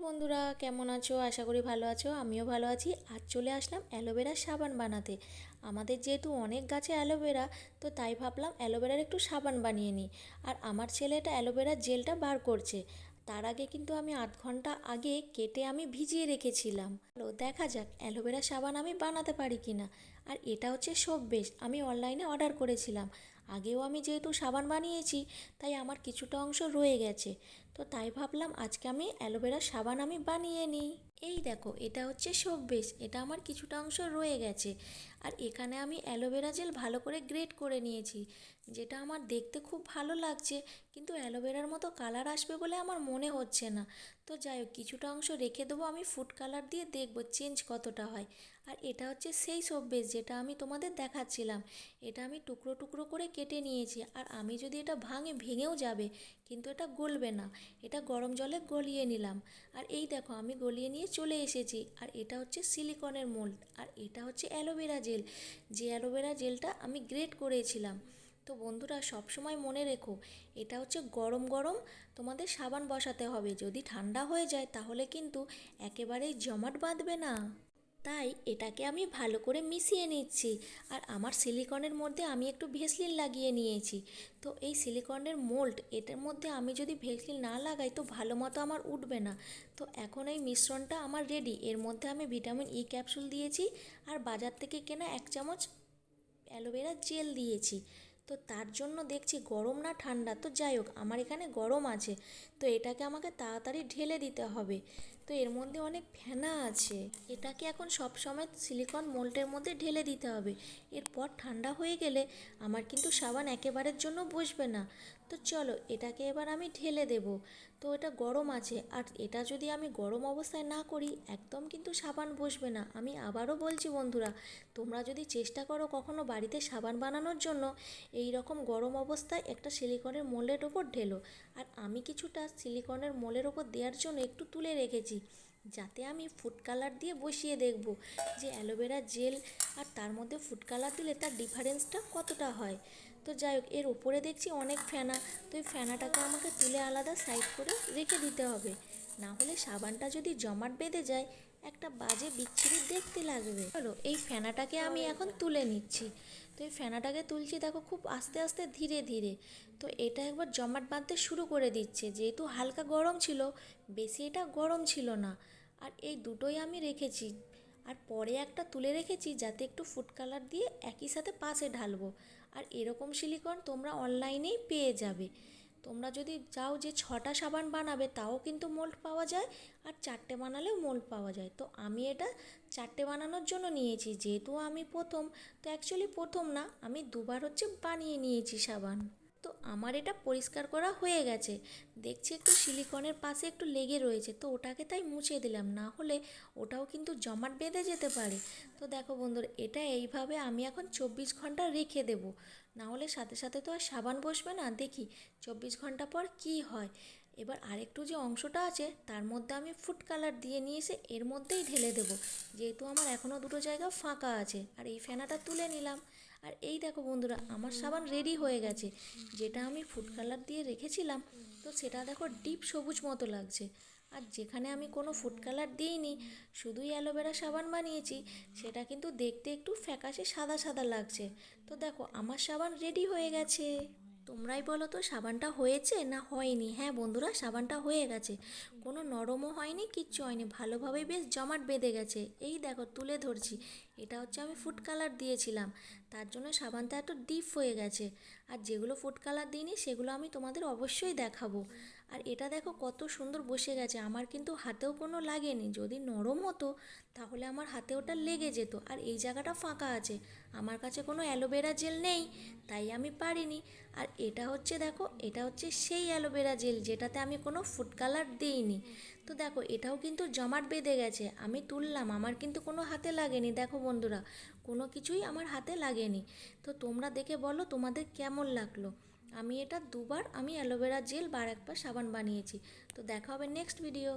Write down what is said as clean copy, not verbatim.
বন্ধুরা কেমন আছো? আশা করি ভালো আছো। আমিও ভালো আছি। আজ চলে আসলাম অ্যালোভেরার সাবান বানাতে। আমাদের যেহেতু অনেক গাছে অ্যালোভেরা, তো তাই ভাবলাম অ্যালোভেরার একটু সাবান বানিয়ে নিই। আর আমার ছেলে এটা অ্যালোভেরার জেলটা বার করছে। তার আগে কিন্তু আমি আধ ঘন্টা আগে কেটে আমি ভিজিয়ে রেখেছিলাম। দেখা যাক অ্যালোভেরা সাবান আমি বানাতে পারি কি না। আর এটা হচ্ছে সববেশ, আমি অনলাইনে অর্ডার করেছিলাম। আগেও আমি যেহেতু সাবান বানিয়েছি, তাই আমার কিছুটা অংশ রয়ে গেছে। তো তাই ভাবলাম আজকে আমি অ্যালোভেরা সাবান আমি বানিয়ে নিই। এই দেখো, এটা হচ্ছে সববেশ, এটা আমার কিছুটা অংশ রয়ে গেছে। আর এখানে আমি অ্যালোভেরা জেল ভালো করে গ্রেট করে নিয়েছি, যেটা আমার দেখতে খুব ভালো লাগছে, কিন্তু অ্যালোভেরার মতো কালার আসবে বলে আমার মনে হচ্ছে না। তো যাই হোক, কিছুটা অংশ রেখে দেবো, আমি ফুড কালার দিয়ে দেখবো চেঞ্জ কতটা হয়। আর এটা হচ্ছে সেই সববেশ যেটা আমি তোমাদের দেখাচ্ছিলাম। এটা আমি টুকরো টুকরো করে কেটে নিয়েছি। আর আমি যদি এটা ভেঙেও যাবে, কিন্তু এটা গলবে না। এটা গরম জলে গলিয়ে নিলাম। আর এই দেখো, আমি গলিয়ে নিয়ে চলে এসেছি। আর এটা হচ্ছে সিলিকনের মোল্ড, আর এটা হচ্ছে অ্যালোভেরা জেল, যে অ্যালোভেরা জেলটা আমি গ্রেট করেছিলাম। তো বন্ধুরা, সবসময় মনে রেখো, এটা হচ্ছে গরম গরম তোমাদের সাবান বসাতে হবে। যদি ঠান্ডা হয়ে যায় তাহলে কিন্তু একেবারেই জমাট বাঁধবে না। তাই এটাকে আমি ভালো করে মিশিয়ে নিচ্ছি। আর আমার সিলিকনের মধ্যে আমি একটু ভেসলিন লাগিয়ে নিয়েছি। তো এই সিলিকনের মোল্ড, এটার মধ্যে আমি যদি ভেসলিন না লাগাই তো ভালো মতো আমার উঠবে না। তো এখন এই মিশ্রণটা আমার রেডি। এর মধ্যে আমি ভিটামিন ই ক্যাপসুল দিয়েছি, আর বাজার থেকে কেনা 1 চামচ অ্যালোভেরা জেল দিয়েছি। তো তার জন্য দেখছি গরম না ঠান্ডা, তো যাই হোক আমার এখানে গরম আছে। তো এটাকে আমাকে তাড়াতাড়ি ঢেলে দিতে হবে। তো এর মধ্যে অনেক ফেনা আছে, এটাকে এখন সব সময় সিলিকন মোল্ডের মধ্যে ঢেলে দিতে হবে। এরপর ঠান্ডা হয়ে গেলে আমার কিন্তু সাবান একেবারের জন্য বসবে না। তো চলো এটাকে এবার আমি ঢেলে দেব। তো এটা গরম আছে, আর এটা যদি আমি গরম অবস্থায় না করি একদম কিন্তু সাবান বসবে না। আমি আবারও বলছি বন্ধুরা, তোমরা যদি চেষ্টা করো কখনো বাড়িতে সাবান বানানোর জন্য, এই রকম গরম অবস্থায় একটা সিলিকনের মোল্ডের ওপর ঢেলো। আর আমি কিছুটা সিলিকনের মোলের ওপর দেওয়ার জন্য একটু তুলে রেখেছি, যাতে আমি ফুড কালার দিয়ে বসিয়ে দেখব যে অ্যালোভেরা জেল আর তার মধ্যে ফুড কালার দিলে তার ডিফারেন্সটা কতটা হয়। তো যাই হোক, এর উপরে দেখছি অনেক ফেনা। তো এই ফেনাটাকে আমাকে তুলে আলাদা সাইড করে রেখে দিতে হবে, না হলে সাবানটা যদি জমাট বেঁধে যায় একটা বাজে বিচ্ছিরি দেখতে লাগবে। চলো এই ফেনাটাকে আমি এখন তুলে নিচ্ছি। তো এই ফেনাটাকে তুলছি, দেখো খুব আস্তে আস্তে ধীরে ধীরে। তো এটা একবার জমাট বাঁধতে শুরু করে দিচ্ছে, যেহেতু হালকা গরম ছিল, বেশি এটা গরম ছিল না। আর এই দুটোই আমি রেখেছি। আর পরে একটা তুলে রেখেছি যাতে একটু ফুড কালার দিয়ে একই সাথে পাশে ঢালবো। আর এরকম সিলিকন তোমরা অনলাইনেই পেয়ে যাবে। তোমরা যদি চাও যে 6টা সাবান বানাবে তাও কিন্তু মোল্ড পাওয়া যায়, আর 4টে বানালেও মোল্ড পাওয়া যায়। তো আমি এটা 4টে বানানোর জন্য নিয়েছি, যেহেতু আমি প্রথম। তো অ্যাকচুয়ালি প্রথম না, আমি দুবার হচ্ছে বানিয়ে নিয়েছি সাবান। তো আমার এটা পরিষ্কার করা হয়ে গেছে। দেখছি একটু সিলিকনের পাশে একটু লেগে রয়েছে, তো ওটাকে তাই মুছে দিলাম, না হলে ওটাও কিন্তু জমাট বেঁধে যেতে পারে। তো দেখো বন্ধুরা, এটা এইভাবে আমি এখন 24 ঘন্টা রেখে দেবো, না হলে সাথে সাথে তো আর সাবান বসবে না। দেখি 24 ঘন্টা পর কি হয়। এবার আরেকটু যে অংশটা আছে তার মধ্যে আমি ফুড কালার দিয়ে নিয়ে এসে এর মধ্যেই ঢেলে দেবো, যেহেতু আমার এখনও দুটো জায়গা ফাঁকা আছে। আর এই ফেনাটা তুলে নিলাম। আর এই দেখো বন্ধুরা, আমার সাবান রেডি হয়ে গেছে। যেটা আমি ফুড কালার দিয়ে রেখেছিলাম, তো সেটা দেখো ডিপ সবুজ মতো লাগছে। আর যেখানে আমি কোনো ফুড কালার দিইনি, শুধুই অ্যালোভেরা সাবান বানিয়েছি, সেটা কিন্তু দেখতে একটু ফ্যাকাশে সাদা সাদা লাগছে। তো দেখো আমার সাবান রেডি হয়ে গেছে। তোমরাই বলো তো সাবানটা হয়েছে না হয়নি। হ্যাঁ বন্ধুরা, সাবানটা হয়ে গেছে, কোনো নরমও হয়নি, কিচ্ছু হয়নি, ভালোভাবেই বেশ জমাট বেঁধে গেছে। এই দেখো তুলে ধরছি, এটা হচ্ছে আমি ফুড কালার দিয়েছিলাম, তার জন্য সাবানটা এত ডিপ হয়ে গেছে। আর যেগুলো ফুড কালার দিইনি সেগুলো আমি তোমাদের অবশ্যই দেখাবো। আর এটা দেখো কত সুন্দর বসে গেছে, আমার কিন্তু হাতেও কোনো লাগেনি। যদি নরম হতো তাহলে আমার হাতে ওটা লেগে যেত। আর এই জায়গাটা ফাঁকা আছে, আমার কাছে কোনো অ্যালোভেরা জেল নেই, তাই আমি পারিনি। আর এটা হচ্ছে দেখো, এটা হচ্ছে সেই অ্যালোভেরা জেল যেটাতে আমি কোনো ফুড কালার দিইনি। তো দেখো এটাও কিন্তু জমাট বেঁধে গেছে, আমি তুললাম, আমার কিন্তু কোনো হাতে লাগেনি। দেখো বন্ধুরা, কোনো কিছুই আমার হাতে লাগেনি। তো তোমরা দেখে বলো তোমাদের কেমন লাগলো। আমি এটা দুবার আমি অ্যালোভেরা জেল একবার সাবান বানিয়েছি। তো দেখা হবে নেক্সট ভিডিও।